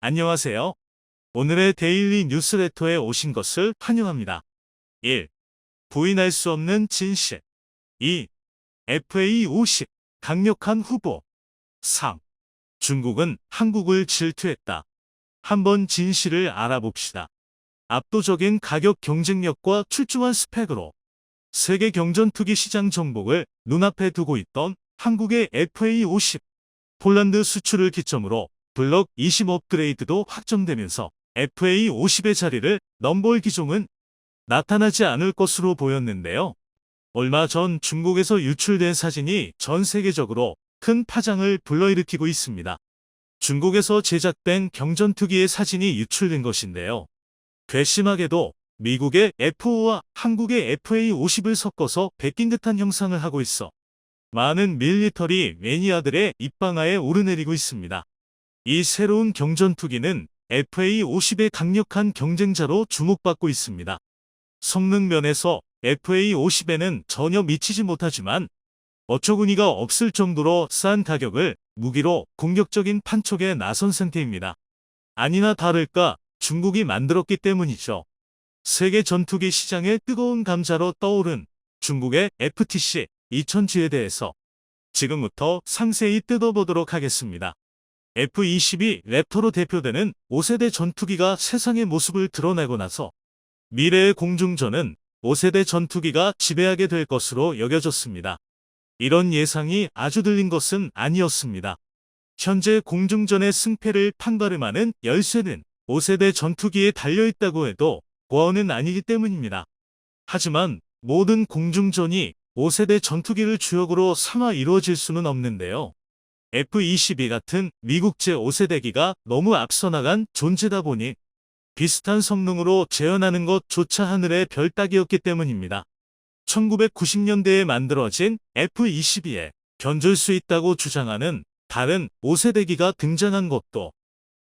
안녕하세요. 오늘의 데일리 뉴스레터에 오신 것을 환영합니다. 1. 부인할 수 없는 진실. 2. FA50 강력한 후보. 3. 중국은 한국을 질투했다. 한번 진실을 알아봅시다. 압도적인 가격 경쟁력과 출중한 스펙으로 세계 경전투기 시장 정복을 눈앞에 두고 있던 한국의 FA50 폴란드 수출을 기점으로 블록 20 업그레이드도 확정되면서 FA50의 자리를 넘볼 기종은 나타나지 않을 것으로 보였는데요. 얼마 전 중국에서 유출된 사진이 전 세계적으로 큰 파장을 불러일으키고 있습니다. 중국에서 제작된 경전투기의 사진이 유출된 것인데요. 괘씸하게도 미국의 F5와 한국의 FA50을 섞어서 베낀 듯한 형상을 하고 있어 많은 밀리터리 매니아들의 입방아에 오르내리고 있습니다. 이 새로운 경전투기는 FA50의 강력한 경쟁자로 주목받고 있습니다. 성능 면에서 FA50에는 전혀 미치지 못하지만 어처구니가 없을 정도로 싼 가격을 무기로 공격적인 판촉에 나선 상태입니다. 아니나 다를까 중국이 만들었기 때문이죠. 세계 전투기 시장의 뜨거운 감자로 떠오른 중국의 FTC 2000G에 대해서 지금부터 상세히 뜯어보도록 하겠습니다. F-22 랩터로 대표되는 5세대 전투기가 세상의 모습을 드러내고 나서 미래의 공중전은 5세대 전투기가 지배하게 될 것으로 여겨졌습니다. 이런 예상이 아주 들린 것은 아니었습니다. 현재 공중전의 승패를 판가름하는 열쇠는 5세대 전투기에 달려있다고 해도 과언은 아니기 때문입니다. 하지만 모든 공중전이 5세대 전투기를 주역으로 삼아 이루어질 수는 없는데요. F-22 같은 미국 제5세대기가 너무 앞서 나간 존재다 보니 비슷한 성능으로 재현하는 것조차 하늘의 별 따기였기 때문입니다. 1990년대에 만들어진 F-22에 견줄 수 있다고 주장하는 다른 5세대기가 등장한 것도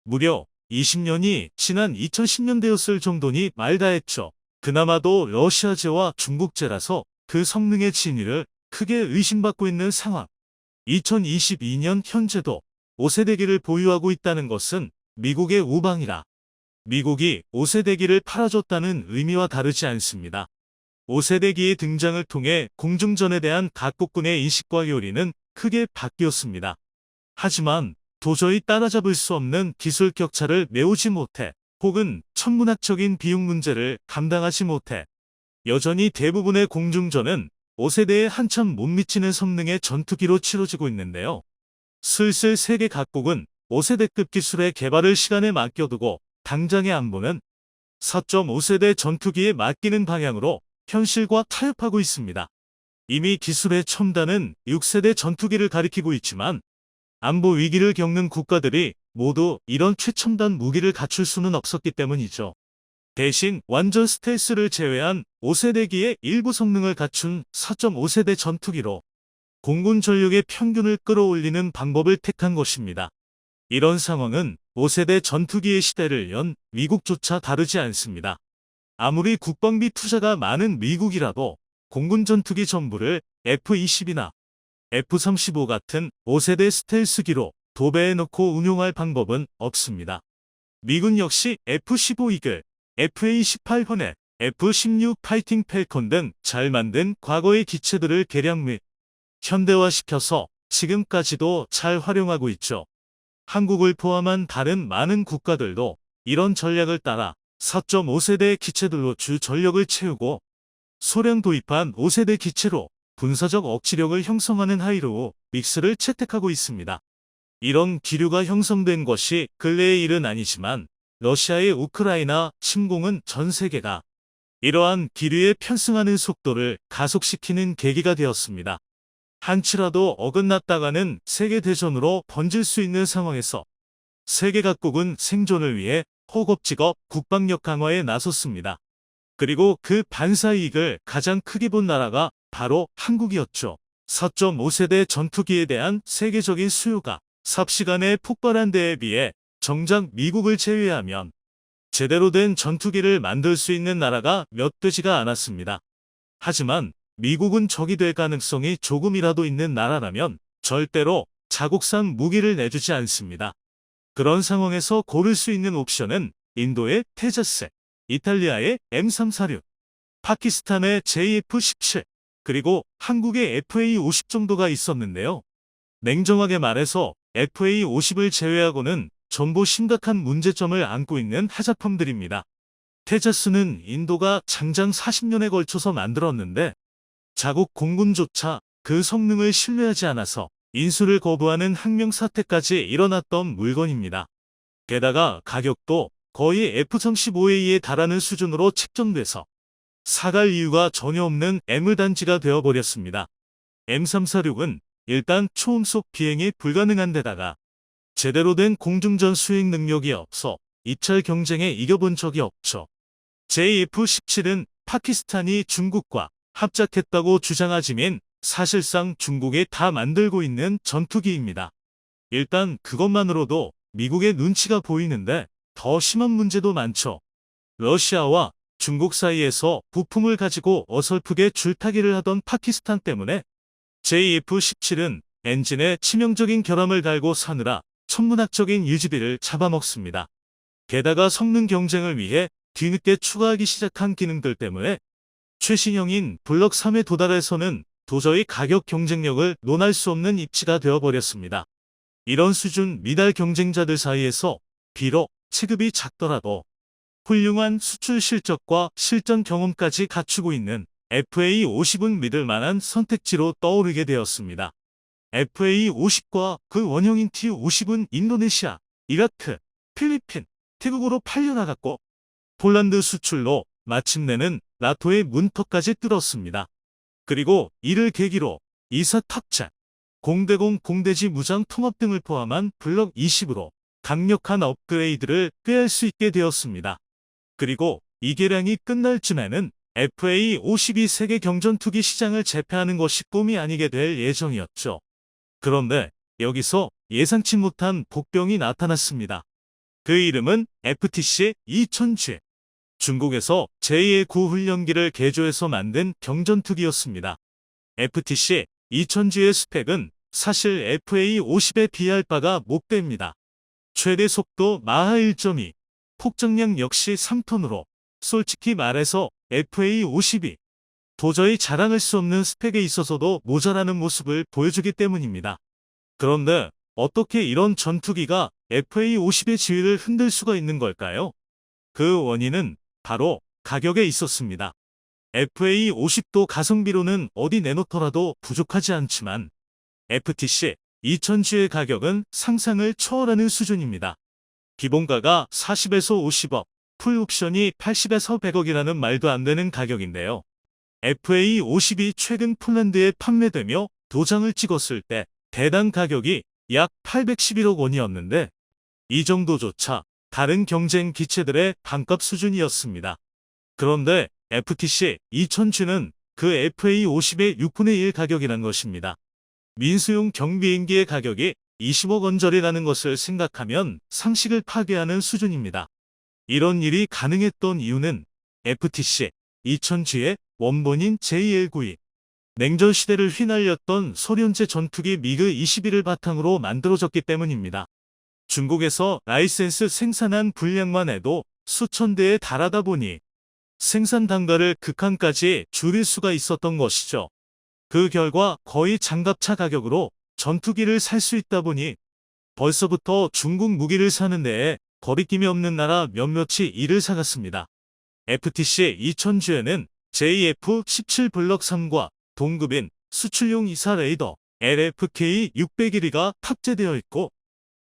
무려 20년이 지난 2010년대였을 정도니 말다했죠. 그나마도 러시아제와 중국제라서 그 성능의 진위를 크게 의심받고 있는 상황. 2022년 현재도 5세대기를 보유하고 있다는 것은 미국의 우방이라 미국이 5세대기를 팔아줬다는 의미와 다르지 않습니다. 5세대기의 등장을 통해 공중전에 대한 각국군의 인식과 요리는 크게 바뀌었습니다. 하지만 도저히 따라잡을 수 없는 기술 격차를 메우지 못해 혹은 천문학적인 비용 문제를 감당하지 못해 여전히 대부분의 공중전은 5세대에 한참 못 미치는 성능의 전투기로 치러지고 있는데요. 슬슬 세계 각국은 5세대급 기술의 개발을 시간에 맡겨두고 당장의 안보는 4.5세대 전투기에 맡기는 방향으로 현실과 타협하고 있습니다. 이미 기술의 첨단은 6세대 전투기를 가리키고 있지만 안보 위기를 겪는 국가들이 모두 이런 최첨단 무기를 갖출 수는 없었기 때문이죠. 대신 완전 스텔스를 제외한 5세대기의 일부 성능을 갖춘 4.5세대 전투기로 공군 전력의 평균을 끌어올리는 방법을 택한 것입니다. 이런 상황은 5세대 전투기의 시대를 연 미국조차 다르지 않습니다. 아무리 국방비 투자가 많은 미국이라도 공군 전투기 전부를 F-22나 F-35 같은 5세대 스텔스기로 도배해 놓고 운용할 방법은 없습니다. 미군 역시 F-15 이글, FA-18 호넷, F-16 파이팅 팰컨 등 잘 만든 과거의 기체들을 개량 및 현대화시켜서 지금까지도 잘 활용하고 있죠. 한국을 포함한 다른 많은 국가들도 이런 전략을 따라 4.5세대 기체들로 주 전력을 채우고 소량 도입한 5세대 기체로 군사적 억지력을 형성하는 하이로 믹스를 채택하고 있습니다. 이런 기류가 형성된 것이 근래의 일은 아니지만 러시아의 우크라이나 침공은 전 세계가 이러한 기류에 편승하는 속도를 가속시키는 계기가 되었습니다. 한치라도 어긋났다가는 세계대전으로 번질 수 있는 상황에서 세계 각국은 생존을 위해 허겁지겁 국방력 강화에 나섰습니다. 그리고 그 반사이익을 가장 크게 본 나라가 바로 한국이었죠. 4.5세대 전투기에 대한 세계적인 수요가 삽시간에 폭발한 데에 비해 정작 미국을 제외하면 제대로 된 전투기를 만들 수 있는 나라가 몇 되지가 않았습니다. 하지만 미국은 적이 될 가능성이 조금이라도 있는 나라라면 절대로 자국산 무기를 내주지 않습니다. 그런 상황에서 고를 수 있는 옵션은 인도의 테자스, 이탈리아의 M346, 파키스탄의 JF-17, 그리고 한국의 FA-50 정도가 있었는데요. 냉정하게 말해서 FA-50을 제외하고는 전부 심각한 문제점을 안고 있는 하자품들입니다. 테자스는 인도가 장장 40년에 걸쳐서 만들었는데 자국 공군조차 그 성능을 신뢰하지 않아서 인수를 거부하는 항명 사태까지 일어났던 물건입니다. 게다가 가격도 거의 F-35A에 달하는 수준으로 책정돼서 사갈 이유가 전혀 없는 애물단지가 되어버렸습니다. M346은 일단 초음속 비행이 불가능한 데다가 제대로 된 공중전 수행 능력이 없어 입찰 경쟁에 이겨본 적이 없죠. JF-17은 파키스탄이 중국과 합작했다고 주장하지만 사실상 중국이 다 만들고 있는 전투기입니다. 일단 그것만으로도 미국의 눈치가 보이는데 더 심한 문제도 많죠. 러시아와 중국 사이에서 부품을 가지고 어설프게 줄타기를 하던 파키스탄 때문에 JF-17은 엔진에 치명적인 결함을 달고 사느라 천문학적인 유지비를 잡아먹습니다. 게다가 성능 경쟁을 위해 뒤늦게 추가하기 시작한 기능들 때문에 최신형인 블럭 3에 도달해서는 도저히 가격 경쟁력을 논할 수 없는 입지가 되어버렸습니다. 이런 수준 미달 경쟁자들 사이에서 비록 체급이 작더라도 훌륭한 수출 실적과 실전 경험까지 갖추고 있는 FA-50은 믿을 만한 선택지로 떠오르게 되었습니다. FA-50과 그 원형인 T-50은 인도네시아, 이라크, 필리핀, 태국으로 팔려나갔고 폴란드 수출로 마침내는 나토의 문턱까지 뚫었습니다. 그리고 이를 계기로 이사 탑재, 공대공 공대지 무장 통합 등을 포함한 블럭 20으로 강력한 업그레이드를 꾀할 수 있게 되었습니다. 그리고 이 개량이 끝날 쯤에는 FA-52 세계 경전투기 시장을 제패하는 것이 꿈이 아니게 될 예정이었죠. 그런데 여기서 예상치 못한 복병이 나타났습니다. 그 이름은 FTC 2000G. 중국에서 제2의 구훈련기를 개조해서 만든 경전투기였습니다. FTC 2000G의 스펙은 사실 FA-50에 비할 바가 못 됩니다. 최대 속도 마하 1.2, 폭정량 역시 3톤으로 솔직히 말해서 FA-50이 도저히 자랑할 수 없는 스펙에 있어서도 모자라는 모습을 보여주기 때문입니다. 그런데 어떻게 이런 전투기가 FA-50의 지위를 흔들 수가 있는 걸까요? 그 원인은 바로 가격에 있었습니다. FA-50도 가성비로는 어디 내놓더라도 부족하지 않지만 FTC 2000G의 가격은 상상을 초월하는 수준입니다. 기본가가 40에서 50억, 풀옵션이 80에서 100억이라는 말도 안 되는 가격인데요. FA-50이 최근 폴란드에 판매되며 도장을 찍었을 때 대당 가격이 약 811억 원이었는데 이 정도조차 다른 경쟁 기체들의 반값 수준이었습니다. 그런데 FTC 2000G는 그 FA-50의 6분의 1 가격이란 것입니다. 민수용 경비행기의 가격이 20억 원짜리라는 것을 생각하면 상식을 파괴하는 수준입니다. 이런 일이 가능했던 이유는 FTC 2000G의 원본인 JL-92, 냉전 시대를 휘날렸던 소련제 전투기 미그 21을 바탕으로 만들어졌기 때문입니다. 중국에서 라이센스 생산한 분량만 해도 수천 대에 달하다 보니 생산 단가를 극한까지 줄일 수가 있었던 것이죠. 그 결과 거의 장갑차 가격으로 전투기를 살 수 있다 보니 벌써부터 중국 무기를 사는 데에 거리낌이 없는 나라 몇몇이 이를 사갔습니다. FTC 2000G에는 JF-17 블럭 3과 동급인 수출용 이사 레이더 LFK-601가 탑재되어 있고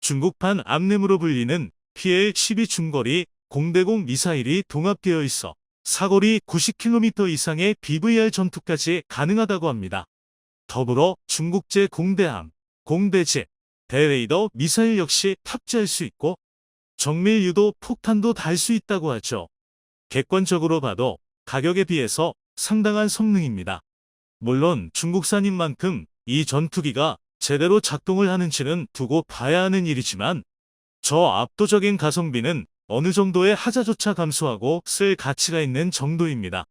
중국판 암램으로 불리는 PL-12 중거리 공대공 미사일이 동합되어 있어 사거리 90km 이상의 BVR 전투까지 가능하다고 합니다. 더불어 중국제 공대함, 공대지, 대레이더 미사일 역시 탑재할 수 있고 정밀 유도 폭탄도 달 수 있다고 하죠. 객관적으로 봐도 가격에 비해서 상당한 성능입니다. 물론 중국산인 만큼 이 전투기가 제대로 작동을 하는지는 두고 봐야 하는 일이지만 저 압도적인 가성비는 어느 정도의 하자조차 감수하고 쓸 가치가 있는 정도입니다.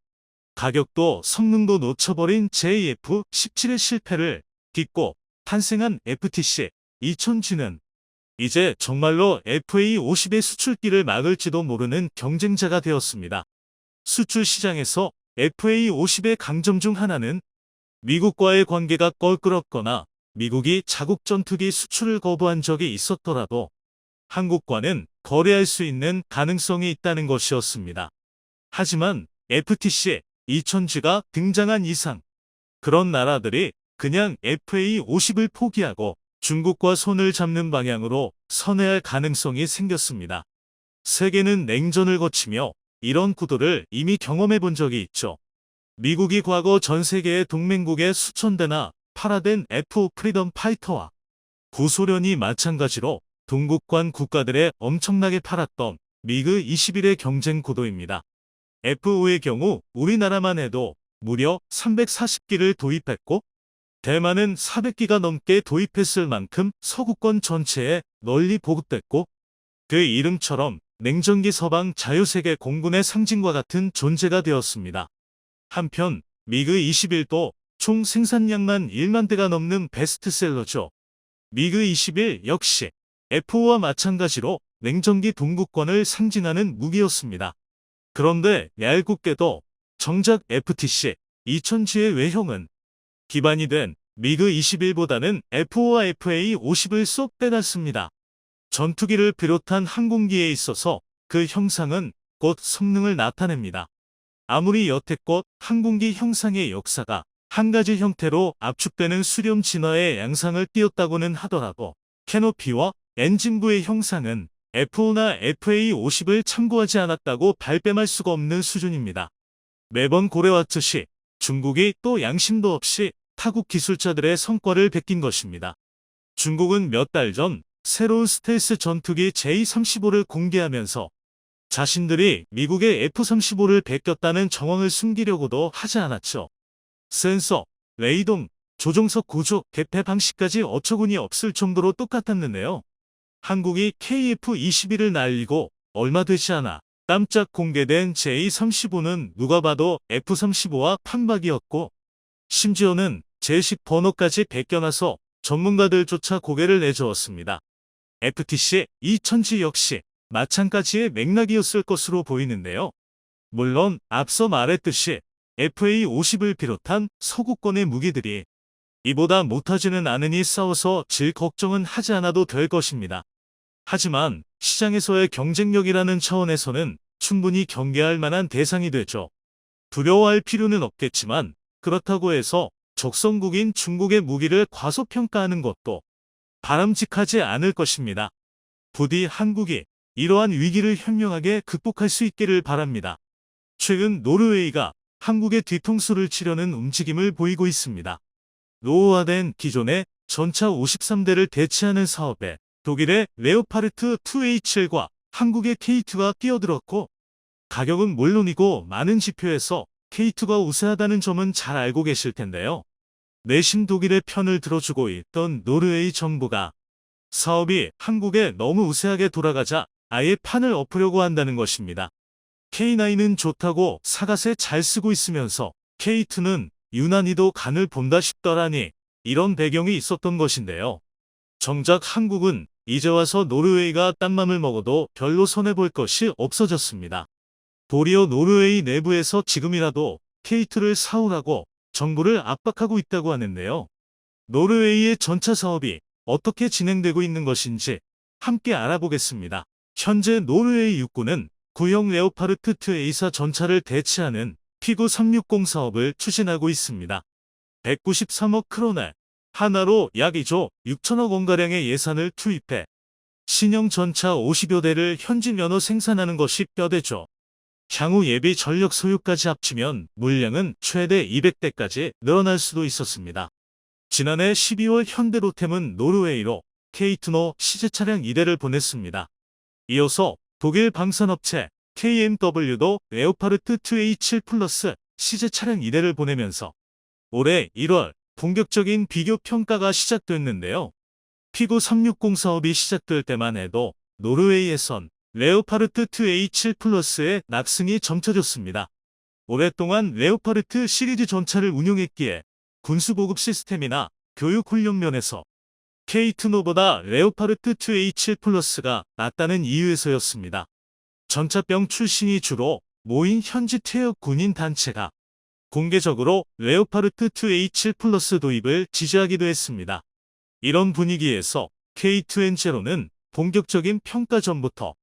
가격도 성능도 놓쳐버린 JF-17의 실패를 딛고 탄생한 FTC 2000G는 이제 정말로 FA50의 수출길을 막을지도 모르는 경쟁자가 되었습니다. 수출 시장에서 FA50의 강점 중 하나는 미국과의 관계가 껄끄럽거나 미국이 자국 전투기 수출을 거부한 적이 있었더라도 한국과는 거래할 수 있는 가능성이 있다는 것이었습니다. 하지만 FTC 2000G가 등장한 이상 그런 나라들이 그냥 FA50을 포기하고 중국과 손을 잡는 방향으로 선회할 가능성이 생겼습니다. 세계는 냉전을 거치며 이런 구도를 이미 경험해 본 적이 있죠. 미국이 과거 전 세계의 동맹국의 수천 대나 팔아댄 F 프리덤 파이터와 구소련이 마찬가지로 동국관 국가들의 엄청나게 팔았던 미그 21의 경쟁 구도입니다. F5의 경우 우리나라만 해도 무려 340기를 도입했고 대만은 400기가 넘게 도입했을 만큼 서구권 전체에 널리 보급됐고 그 이름처럼 냉전기 서방 자유세계 공군의 상징과 같은 존재가 되었습니다. 한편 미그 21도 총 생산량만 1만 대가 넘는 베스트셀러죠. 미그 21 역시 F5와 마찬가지로 냉전기 동국권을 상징하는 무기였습니다. 그런데 얄궂게도 정작 FTC 2000G의 외형은 기반이 된 미그 21보다는 F5와 FA50을 쏙 빼놨습니다. 전투기를 비롯한 항공기에 있어서 그 형상은 곧 성능을 나타냅니다. 아무리 여태껏 항공기 형상의 역사가 한 가지 형태로 압축되는 수렴 진화의 양상을 띄었다고는 하더라도 캐노피와 엔진부의 형상은 F5나 FA50을 참고하지 않았다고 발뺌할 수가 없는 수준입니다. 매번 고래왔듯이 중국이 또 양심도 없이 타국 기술자들의 성과를 베낀 것입니다. 중국은 몇 달 전 새로운 스텔스 전투기 J-35를 공개하면서 자신들이 미국의 F-35를 베꼈다는 정황을 숨기려고도 하지 않았죠. 센서, 레이동, 조종석 구조, 개폐 방식까지 어처구니 없을 정도로 똑같았는데요. 한국이 KF-21을 날리고 얼마 되지 않아 깜짝 공개된 J-35는 누가 봐도 F-35와 판박이었고 심지어는 제식 번호까지 베껴놔서 전문가들조차 고개를 내저었습니다. FTC 2000G 역시 마찬가지의 맥락이었을 것으로 보이는데요. 물론 앞서 말했듯이 FA50을 비롯한 서구권의 무기들이 이보다 못하지는 않으니 싸워서 질 걱정은 하지 않아도 될 것입니다. 하지만 시장에서의 경쟁력이라는 차원에서는 충분히 경계할 만한 대상이 되죠. 두려워할 필요는 없겠지만 그렇다고 해서 적성국인 중국의 무기를 과소평가하는 것도 바람직하지 않을 것입니다. 부디 한국이 이러한 위기를 현명하게 극복할 수 있기를 바랍니다. 최근 노르웨이가 한국의 뒤통수를 치려는 움직임을 보이고 있습니다. 노후화된 기존의 전차 53대를 대체하는 사업에 독일의 레오파르트 2A7과 한국의 K2가 끼어들었고 가격은 물론이고 많은 지표에서 K2가 우세하다는 점은 잘 알고 계실 텐데요. 내심 독일의 편을 들어주고 있던 노르웨이 정부가 사업이 한국에 너무 우세하게 돌아가자 아예 판을 엎으려고 한다는 것입니다. K9은 좋다고 사갓에 잘 쓰고 있으면서 K2는 유난히도 간을 본다 싶더라니 이런 배경이 있었던 것인데요. 정작 한국은 이제 와서 노르웨이가 딴 맘을 먹어도 별로 손해볼 것이 없어졌습니다. 도리어 노르웨이 내부에서 지금이라도 K2를 사오라고 정부를 압박하고 있다고 하는데요. 노르웨이의 전차 사업이 어떻게 진행되고 있는 것인지 함께 알아보겠습니다. 현재 노르웨이 육군은 구형 레오파르트 2A사 전차를 대체하는 피구 360 사업을 추진하고 있습니다. 193억 크로네, 하나로 약 2조 6천억 원가량의 예산을 투입해 신형 전차 50여 대를 현지 면허 생산하는 것이 뼈대죠. 향후 예비 전력 소유까지 합치면 물량은 최대 200대까지 늘어날 수도 있었습니다. 지난해 12월 현대로템은 노르웨이로 K2노 시제 차량 2대를 보냈습니다. 이어서 독일 방산업체 KMW도 레오파르트 2A7 플러스 시제 차량 2대를 보내면서 올해 1월 본격적인 비교 평가가 시작됐는데요. 피구 360 사업이 시작될 때만 해도 노르웨이에선 레오파르트 2A7 플러스의 낙승이 점쳐졌습니다. 오랫동안 레오파르트 시리즈 전차를 운용했기에 군수보급 시스템이나 교육훈련 면에서 K2노보다 레오파르트 2A7 플러스가 낫다는 이유에서였습니다. 전차병 출신이 주로 모인 현지 퇴역 군인 단체가 공개적으로 레오파르트 2A7 플러스 도입을 지지하기도 했습니다. 이런 분위기에서 K2N0는 본격적인 평가 전부터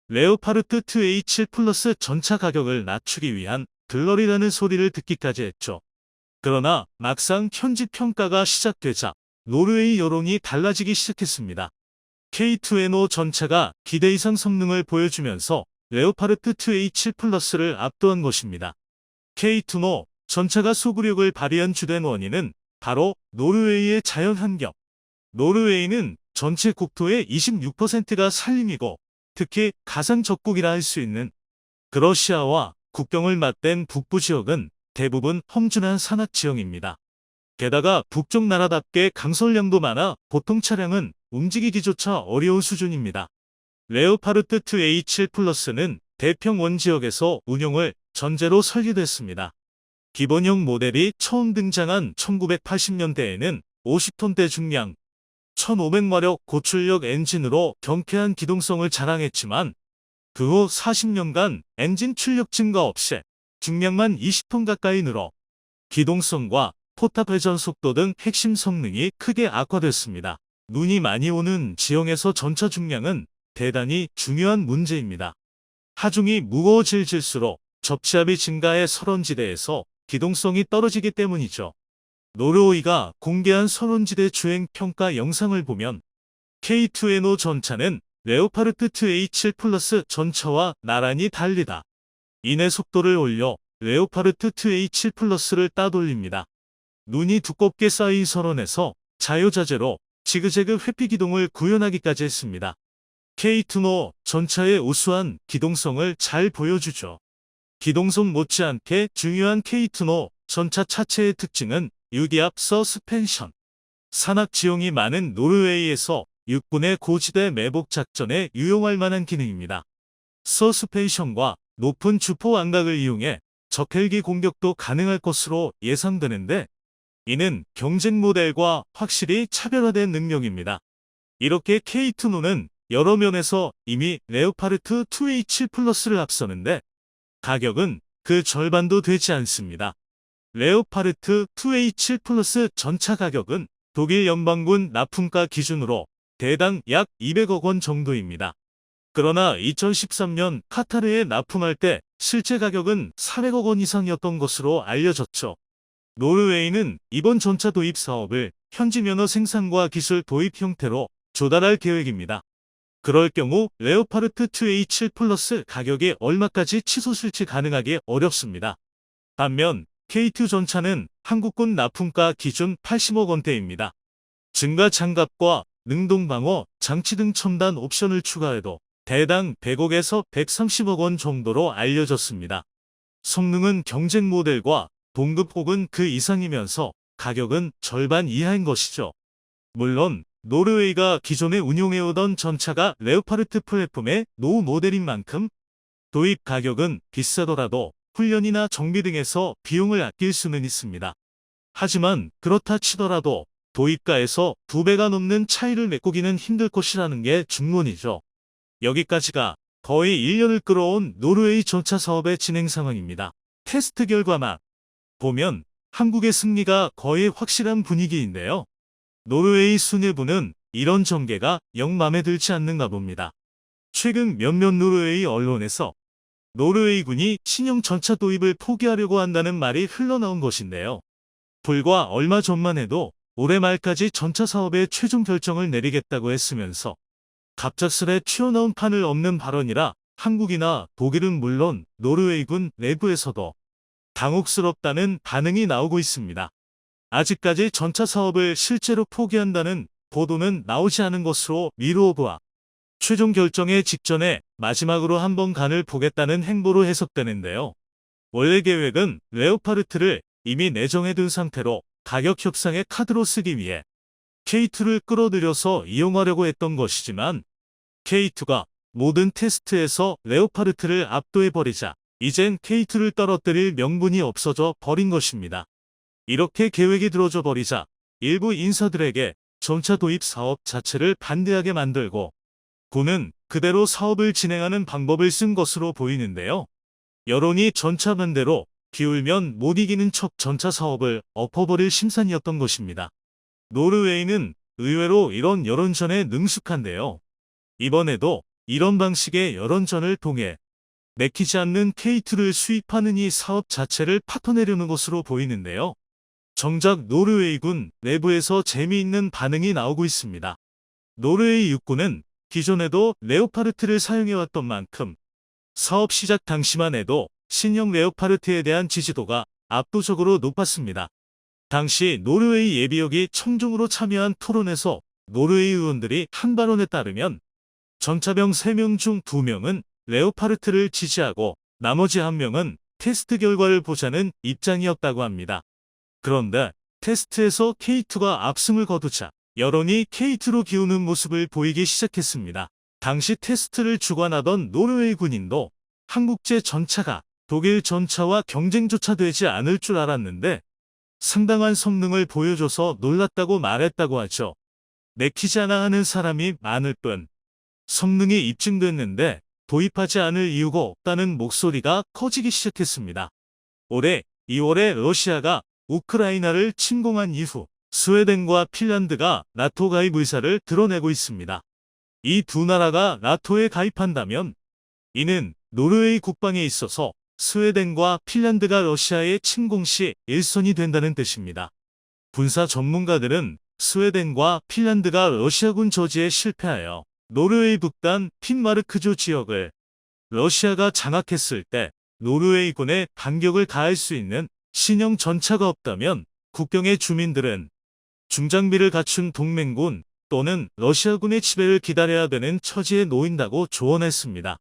레오파르트 2A7 플러스 전차 가격을 낮추기 위한 들러리라는 소리를 듣기까지 했죠. 그러나 막상 현지 평가가 시작되자 노르웨이 여론이 달라지기 시작했습니다. K2N5 전차가 기대 이상 성능을 보여주면서 레오파르트 2A7 플러스를 압도한 것입니다. K2No 전차가 소구력을 발휘한 주된 원인은 바로 노르웨이의 자연 환경. 노르웨이는 전체 국토의 26%가 산림이고 특히 가장 적국이라 할 수 있는 그러시아와 국경을 맞댄 북부 지역은 대부분 험준한 산악 지형입니다. 게다가 북쪽 나라답게 강설량도 많아 보통 차량은 움직이기조차 어려운 수준입니다. 레오파르트 2A7 플러스는 대평원 지역에서 운용을 전제로 설계됐습니다. 기본형 모델이 처음 등장한 1980년대에는 50톤대 중량, 1500마력 고출력 엔진으로 경쾌한 기동성을 자랑했지만 그 후 40년간 엔진 출력 증가 없이 중량만 20톤 가까이 늘어 기동성과 포탑 회전 속도 등 핵심 성능이 크게 악화됐습니다. 눈이 많이 오는 지형에서 전차 중량은 대단히 중요한 문제입니다. 하중이 무거워질수록 접지압이 증가해 설원지대에서 기동성이 떨어지기 때문이죠. 노르웨이가 공개한 설원지대 주행 평가 영상을 보면 K2N5 전차는 레오파르트 2A7 플러스 전차와 나란히 달리다. 이내 속도를 올려 레오파르트 2A7 플러스를 따돌립니다. 눈이 두껍게 쌓인 설원에서 자유자재로 지그재그 회피 기동을 구현하기까지 했습니다. K2No 전차의 우수한 기동성을 잘 보여주죠. 기동성 못지않게 중요한 K2No 전차 차체의 특징은 유기압 서스펜션. 산악 지형이 많은 노르웨이에서 육군의 고지대 매복 작전에 유용할 만한 기능입니다. 서스펜션과 높은 주포 안각을 이용해 적헬기 공격도 가능할 것으로 예상되는데 이는 경쟁 모델과 확실히 차별화된 능력입니다. 이렇게 K2No는 여러 면에서 이미 레오파르트 2A7 플러스를 앞서는데 가격은 그 절반도 되지 않습니다. 레오파르트 2A7 플러스 전차 가격은 독일 연방군 납품가 기준으로 대당 약 200억 원 정도입니다. 그러나 2013년 카타르에 납품할 때 실제 가격은 400억 원 이상이었던 것으로 알려졌죠. 노르웨이는 이번 전차 도입 사업을 현지 면허 생산과 기술 도입 형태로 조달할 계획입니다. 그럴 경우 레오파르트 2A7 플러스 가격이 얼마까지 치솟 실지 가능하기 어렵습니다. 반면 K2 전차는 한국군 납품가 기준 80억 원대입니다. 증가 장갑과 능동방어 장치 등 첨단 옵션을 추가해도 대당 100억에서 130억 원 정도로 알려졌습니다. 성능은 경쟁 모델과 동급 혹은 그 이상이면서 가격은 절반 이하인 것이죠. 물론 노르웨이가 기존에 운용해오던 전차가 레오파르트 플랫폼의 노후 모델인 만큼 도입 가격은 비싸더라도 훈련이나 정비 등에서 비용을 아낄 수는 있습니다. 하지만 그렇다 치더라도 도입가에서 2배가 넘는 차이를 메꾸기는 힘들 것이라는 게 중론이죠. 여기까지가 거의 1년을 끌어온 노르웨이 전차 사업의 진행 상황입니다. 테스트 결과만 보면 한국의 승리가 거의 확실한 분위기인데요. 노르웨이 수뇌부는 이런 전개가 영 맘에 들지 않는가 봅니다. 최근 몇몇 노르웨이 언론에서 노르웨이군이 신형 전차 도입을 포기하려고 한다는 말이 흘러나온 것인데요. 불과 얼마 전만 해도 올해 말까지 전차 사업의 최종 결정을 내리겠다고 했으면서 갑작스레 튀어나온 판을 엎는 발언이라 한국이나 독일은 물론 노르웨이군 내부에서도 당혹스럽다는 반응이 나오고 있습니다. 아직까지 전차 사업을 실제로 포기한다는 보도는 나오지 않은 것으로 미루어 보아 최종 결정의 직전에 마지막으로 한번 간을 보겠다는 행보로 해석되는데요. 원래 계획은 레오파르트를 이미 내정해둔 상태로 가격 협상의 카드로 쓰기 위해 K2를 끌어들여서 이용하려고 했던 것이지만 K2가 모든 테스트에서 레오파르트를 압도해버리자 이젠 K2를 떨어뜨릴 명분이 없어져 버린 것입니다. 이렇게 계획이 들어져 버리자 일부 인사들에게 전차 도입 사업 자체를 반대하게 만들고 9는 그대로 사업을 진행하는 방법을 쓴 것으로 보이는데요. 여론이 전차 반대로 기울면 못 이기는 척 전차 사업을 엎어버릴 심산이었던 것입니다. 노르웨이는 의외로 이런 여론전에 능숙한데요. 이번에도 이런 방식의 여론전을 통해 내키지 않는 K2를 수입하는 이 사업 자체를 파토내려는 것으로 보이는데요. 정작 노르웨이군 내부에서 재미있는 반응이 나오고 있습니다. 노르웨이 육군은 기존에도 레오파르트를 사용해왔던 만큼 사업 시작 당시만 해도 신형 레오파르트에 대한 지지도가 압도적으로 높았습니다. 당시 노르웨이 예비역이 청중으로 참여한 토론에서 노르웨이 의원들이 한 발언에 따르면 전차병 3명 중 2명은 레오파르트를 지지하고 나머지 1명은 테스트 결과를 보자는 입장이었다고 합니다. 그런데 테스트에서 K2가 압승을 거두자 여론이 K2로 기우는 모습을 보이기 시작했습니다. 당시 테스트를 주관하던 노르웨이 군인도 한국제 전차가 독일 전차와 경쟁조차 되지 않을 줄 알았는데 상당한 성능을 보여줘서 놀랐다고 말했다고 하죠. 내키지 않아 하는 사람이 많을 뿐 성능이 입증됐는데 도입하지 않을 이유가 없다는 목소리가 커지기 시작했습니다. 올해 2월에 러시아가 우크라이나를 침공한 이후 스웨덴과 핀란드가 나토 가입 의사를 드러내고 있습니다. 이 두 나라가 나토에 가입한다면 이는 노르웨이 국방에 있어서 스웨덴과 핀란드가 러시아의 침공 시 일선이 된다는 뜻입니다. 군사 전문가들은 스웨덴과 핀란드가 러시아군 저지에 실패하여 노르웨이 북단 핀마르크조 지역을 러시아가 장악했을 때 노르웨이군에 반격을 가할 수 있는 신형 전차가 없다면 국경의 주민들은 중장비를 갖춘 동맹군 또는 러시아군의 지배를 기다려야 되는 처지에 놓인다고 조언했습니다.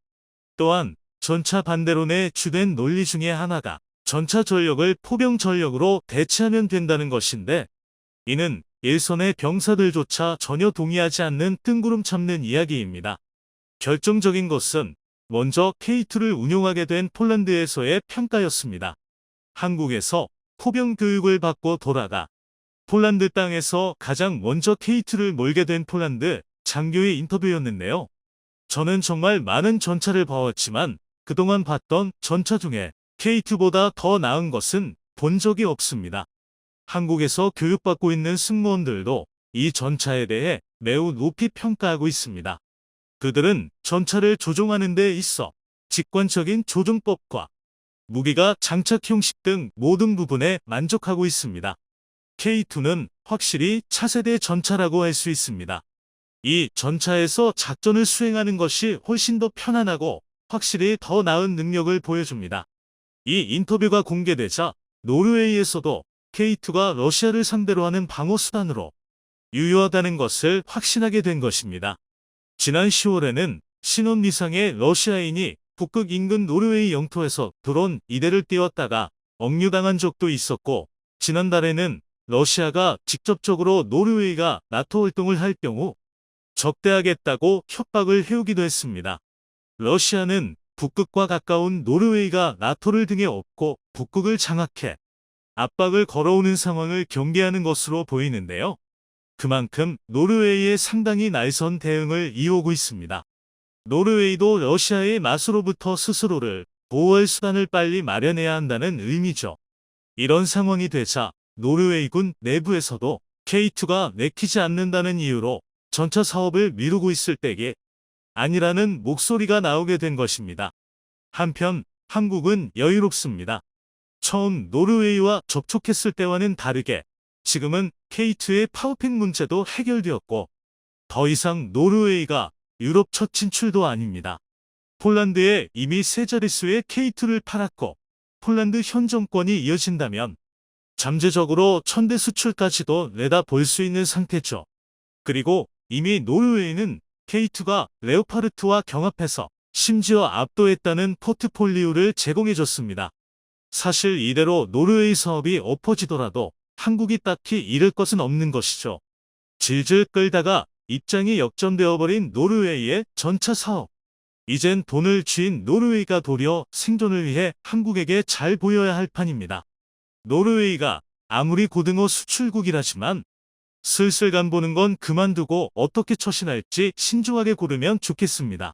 또한 전차 반대론의 주된 논리 중에 하나가 전차 전력을 포병 전력으로 대체하면 된다는 것인데 이는 일선의 병사들조차 전혀 동의하지 않는 뜬구름 잡는 이야기입니다. 결정적인 것은 먼저 K2를 운용하게 된 폴란드에서의 평가였습니다. 한국에서 포병 교육을 받고 돌아가 폴란드 땅에서 가장 먼저 K2를 몰게 된 폴란드 장교의 인터뷰였는데요. 저는 정말 많은 전차를 봐왔지만 그동안 봤던 전차 중에 K2보다 더 나은 것은 본 적이 없습니다. 한국에서 교육받고 있는 승무원들도 이 전차에 대해 매우 높이 평가하고 있습니다. 그들은 전차를 조종하는 데 있어 직관적인 조종법과 무기가 장착 형식 등 모든 부분에 만족하고 있습니다. K2는 확실히 차세대 전차라고 할 수 있습니다. 이 전차에서 작전을 수행하는 것이 훨씬 더 편안하고 확실히 더 나은 능력을 보여줍니다. 이 인터뷰가 공개되자 노르웨이에서도 K2가 러시아를 상대로 하는 방어 수단으로 유효하다는 것을 확신하게 된 것입니다. 지난 10월에는 신혼 미상의 러시아인이 북극 인근 노르웨이 영토에서 드론 2대를 띄웠다가 억류당한 적도 있었고 지난달에는 러시아가 직접적으로 노르웨이가 나토 활동을 할 경우 적대하겠다고 협박을 해오기도 했습니다. 러시아는 북극과 가까운 노르웨이가 나토를 등에 업고 북극을 장악해 압박을 걸어오는 상황을 경계하는 것으로 보이는데요. 그만큼 노르웨이의 상당히 날선 대응을 이어오고 있습니다. 노르웨이도 러시아의 맛으로부터 스스로를 보호할 수단을 빨리 마련해야 한다는 의미죠. 이런 상황이 되자 노르웨이군 내부에서도 K2가 내키지 않는다는 이유로 전차 사업을 미루고 있을 때에 아니라는 목소리가 나오게 된 것입니다. 한편 한국은 여유롭습니다. 처음 노르웨이와 접촉했을 때와는 다르게 지금은 K2의 파워팩 문제도 해결되었고 더 이상 노르웨이가 유럽 첫 진출도 아닙니다. 폴란드에 이미 세 자릿수의 K2를 팔았고 폴란드 현 정권이 이어진다면 잠재적으로 1000대 수출까지도 내다볼 수 있는 상태죠. 그리고 이미 노르웨이는 K2가 레오파르트와 경합해서 심지어 압도했다는 포트폴리오를 제공해줬습니다. 사실 이대로 노르웨이 사업이 엎어지더라도 한국이 딱히 잃을 것은 없는 것이죠. 질질 끌다가 입장이 역전되어버린 노르웨이의 전차 사업. 이젠 돈을 쥐인 노르웨이가 도리어 생존을 위해 한국에게 잘 보여야 할 판입니다. 노르웨이가 아무리 고등어 수출국이라지만 슬슬 간 보는 건 그만두고 어떻게 처신할지 신중하게 고르면 좋겠습니다.